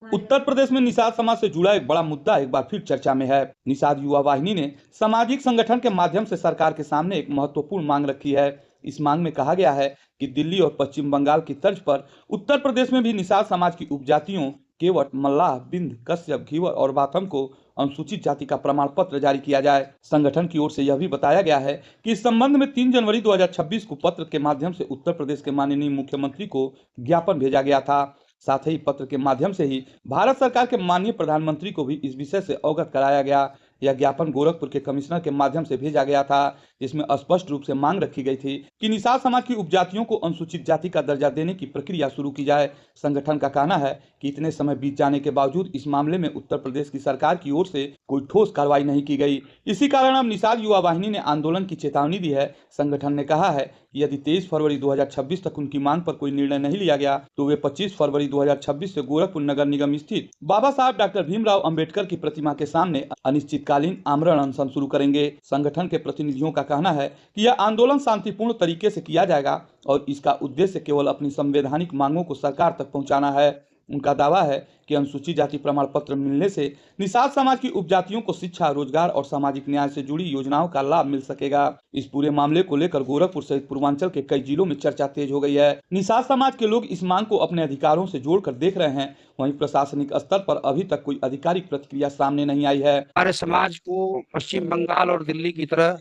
उत्तर प्रदेश में निषाद समाज से जुड़ा एक बड़ा मुद्दा एक बार फिर चर्चा में है। निषाद युवा वाहिनी ने सामाजिक संगठन के माध्यम से सरकार के सामने एक महत्वपूर्ण मांग रखी है। इस मांग में कहा गया है कि दिल्ली और पश्चिम बंगाल की तर्ज पर उत्तर प्रदेश में भी निषाद समाज की उपजातियों केवट, मल्लाह, बिंद, कश्यप, घीवर और बाथम को अनुसूचित जाति का प्रमाण पत्र जारी किया जाए। संगठन की ओर से यह भी बताया गया है कि इस संबंध में 3 जनवरी 2026 को पत्र के माध्यम से उत्तर प्रदेश के माननीय मुख्यमंत्री को ज्ञापन भेजा गया था। साथ ही पत्र के माध्यम से ही भारत सरकार के माननीय प्रधानमंत्री को भी इस विषय से अवगत कराया गया। यह ज्ञापन गोरखपुर के कमिश्नर के माध्यम से भेजा गया था, जिसमें स्पष्ट रूप से मांग रखी गई थी कि निषाद समाज की उपजातियों को अनुसूचित जाति का दर्जा देने की प्रक्रिया शुरू की जाए। संगठन का कहना है कि इतने समय बीत जाने के बावजूद इस मामले में उत्तर प्रदेश की सरकार की ओर से कोई ठोस कार्रवाई नहीं की गई। इसी कारण अब निषाद युवा वाहिनी ने आंदोलन की चेतावनी दी है। संगठन ने कहा है कि यदि 23 फरवरी 2026 तक उनकी मांग पर कोई निर्णय नहीं लिया गया तो वे 25 फरवरी 2026 से गोरखपुर नगर निगम स्थित बाबा साहब डॉक्टर भीमराव अंबेडकर की प्रतिमा के सामने अनिश्चितकालीन आमरण अनशन शुरू करेंगे। संगठन के प्रतिनिधियों का कहना है कि यह आंदोलन शांतिपूर्ण तरीके से किया जाएगा और इसका उद्देश्य केवल अपनी संवैधानिक मांगों को सरकार तक पहुंचाना है। उनका दावा है कि अनुसूचित जाति प्रमाण पत्र मिलने से निषाद समाज की उपजातियों को शिक्षा, रोजगार और सामाजिक न्याय से जुड़ी योजनाओं का लाभ मिल सकेगा। इस पूरे मामले को लेकर गोरखपुर सहित पूर्वांचल के कई जिलों में चर्चा तेज हो गई है। निषाद समाज के लोग इस मांग को अपने अधिकारों से जोड़कर देख रहे हैं। वहीं प्रशासनिक स्तर पर अभी तक कोई आधिकारिक प्रतिक्रिया सामने नहीं आई है। हमारे समाज को पश्चिम बंगाल और दिल्ली की तरह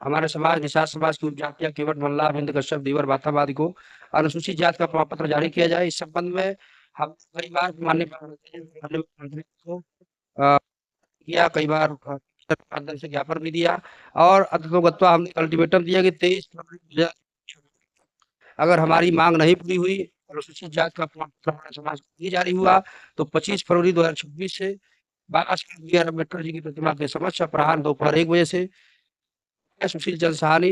हमारे समाज निषाद समाज की उपजातियां केवट, मल्लाह, बिंद, कश्यप, धीवर, बाथम आदि को अनुसूचित जाति का प्रमाण पत्र जारी किया जाए। इस संबंध में हम कई बार माननीय प्रधानमंत्री को किया, कई बार माध्यम से ज्ञापन भी दिया और अथवा हमने अल्टीमेटम दिया कि 23 फरवरी अगर हमारी मांग नहीं पूरी हुई, अनुसूचित जाति का प्रमाण पत्र हमारे समाज को नहीं जारी हुआ तो 25 फरवरी 2026 से बाबा साहब बी आर अम्बेडकर जी की प्रतिमा के समक्ष अपराह्न दोपहर 1 बजे से सुशील चंद्र सहानी,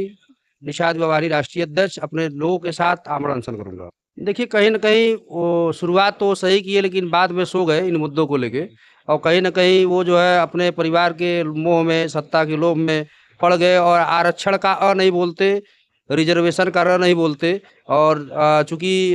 निषाद युवा वाहिनी राष्ट्रीय अध्यक्ष अपने लोगों के साथ आमरण अनशन करूंगा। देखिए, कहीं न कहीं वो शुरुआत तो सही की है, लेकिन बाद में सो गए इन मुद्दों को लेके और कहीं न कहीं वो जो है अपने परिवार के मोह में, सत्ता के लोभ में पड़ गए और आरक्षण का अ नहीं बोलते, रिजर्वेशन का र नहीं बोलते और चूँकि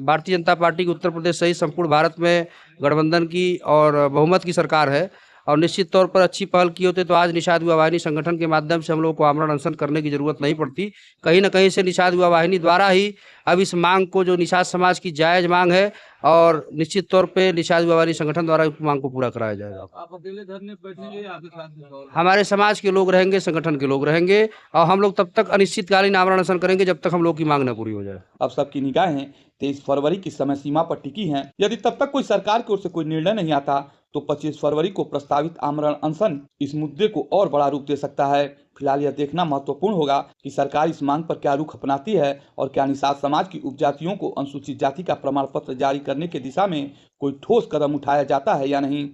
भारतीय जनता पार्टी की उत्तर प्रदेश सहित संपूर्ण भारत में गठबंधन की और बहुमत की सरकार है और निश्चित तौर पर अच्छी पहल की होती तो आज निषाद युवा वाहिनी संगठन के माध्यम से हम लोग को आमरण अनशन करने की जरूरत नहीं पड़ती। कहीं न कहीं से निषाद युवा वाहिनी द्वारा ही अब इस मांग को, जो निषाद समाज की जायज मांग है और निश्चित तौर पे निषाद युवा वाहिनी संगठन द्वारा इस मांग को पूरा कराया जाएगा। आप अकेले धरने बैठेंगे या आपके साथ हमारे समाज के लोग रहेंगे, संगठन के लोग रहेंगे और हम लोग तब तक अनिश्चितकालीन आमरण अनशन करेंगे जब तक हम लोग की मांग न पूरी हो जाए। अब सबकी निगाहें 23 फरवरी की समय सीमा पर टिकी हैं। यदि तब तक कोई सरकार की ओर से कोई निर्णय नहीं आता तो 25 फरवरी को प्रस्तावित आमरण अनशन इस मुद्दे को और बड़ा रूप दे सकता है। फिलहाल यह देखना महत्वपूर्ण होगा कि सरकार इस मांग पर क्या रुख अपनाती है और क्या निषाद समाज की उपजातियों को अनुसूचित जाति का प्रमाण पत्र जारी करने की दिशा में कोई ठोस कदम उठाया जाता है या नहीं।